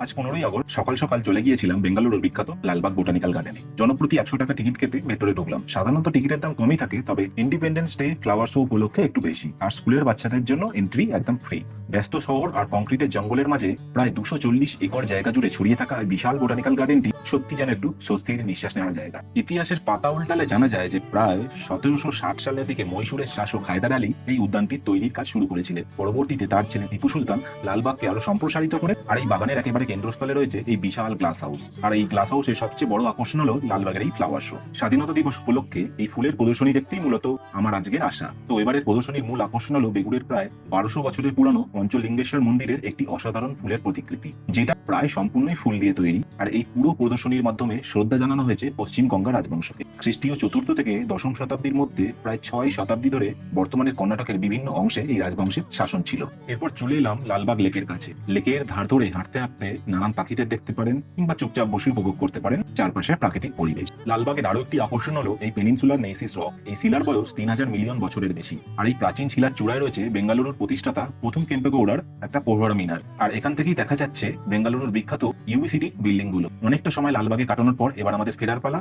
আজ 15ই আগস্ট সকাল সকাল চলে গিয়েছিলাম বেঙ্গালুরুর বিখ্যাত লালবাগ বোটানিক্যাল গার্ডেনে। জনপ্রতি 100 টাকা টিকিট কেটে ভেতরে ঢুকলাম। সাধারণত টিকিটের দাম কমই থাকে, তবে ইন্ডিপেন্ডেন্স ডে ফ্লাওয়ার শো উপলক্ষে একটু বেশি। আর স্কুলের বাচ্চাদের জন্য এন্ট্রি একদম ফ্রি। ব্যস্ত শহর আর কংক্রিটের জঙ্গলের মাঝে প্রায় 240 একর জায়গা জুড়ে ছড়িয়ে থাকা এই বিশাল বোটানিক্যাল গার্ডেনটি সত্যি যেন একটু স্বস্তির নিঃশ্বাস নেওয়ার জায়গা। ইতিহাসের পাতা উল্টালে জানা যায় যে প্রায় 1760 সালের দিকে মহীশূরের শাসক হায়দার আলী এই উদ্যানটি তৈরির কাজ শুরু করেছিলেন। পরবর্তীতে তার ছেলে টিপু সুলতান লালবাগকে আরো সম্প্রসারিত করে, আর এই বাগানের একেবারে কেন্দ্রস্থলে রয়েছে এই বিশাল গ্লাস হাউস। আর এই গ্লাস হাউসের সবচেয়ে বড় আকর্ষণ হলো লালবাগের এই ফ্লাওয়ার শো। স্বাধীনতা দিবস উপলক্ষে এই ফুলের প্রদর্শনী দেখতেই মূলত আমার আজকের আশা। তো এবারের প্রদর্শনীর মূল আকর্ষণ হলো বেগুড়ের প্রায় 1200 বছরের পুরানো পঞ্চলিঙ্গেশ্বর মন্দিরের একটি অসাধারণ ফুলের প্রতিকৃতি, যেটা প্রায় সম্পূর্ণই ফুল দিয়ে তৈরি। আর এই পুরো প্রদর্শনীর মাধ্যমে শ্রদ্ধা জানানো হয়েছে পশ্চিম গঙ্গা রাজবংশকে। খ্রিস্টীয় 4র্থ থেকে 10ম শতাব্দীর মধ্যে প্রায় 6 শতাব্দী ধরে বর্তমানের কর্ণাটকের বিভিন্ন অংশে এই রাজবংশের শাসন ছিল। এরপর চলে এলাম লালবাগ লেকের কাছে। লেকের ধার ধরে হাঁটতে হাঁটতে নানান পাখিদের দেখতে পারেন, কিংবা চুপচাপ বসে উপভোগ করতে পারেন চারপাশের প্রাকৃতিক পরিবেশ। লালবাগের আরো একটি আকর্ষণ হলো এই পেনিনসুলার নেইসিস রক। এই শিলার বয়স 3000 মিলিয়ন বছরের বেশি। আর এই প্রাচীন শিলার চূড়ায় রয়েছে বেঙ্গালুরুর প্রতিষ্ঠাতা প্রথম কেম্পেগৌড়ার একটা প্রহরা মিনার। আর এখান থেকেই দেখা যাচ্ছে বেঙ্গালুরুর বিখ্যাত ইউবি সিটি বিল্ডিং গুলো। অনেকটা সময় লালবাগে কাটানোর পর এবার আমাদের ফেরার পালা।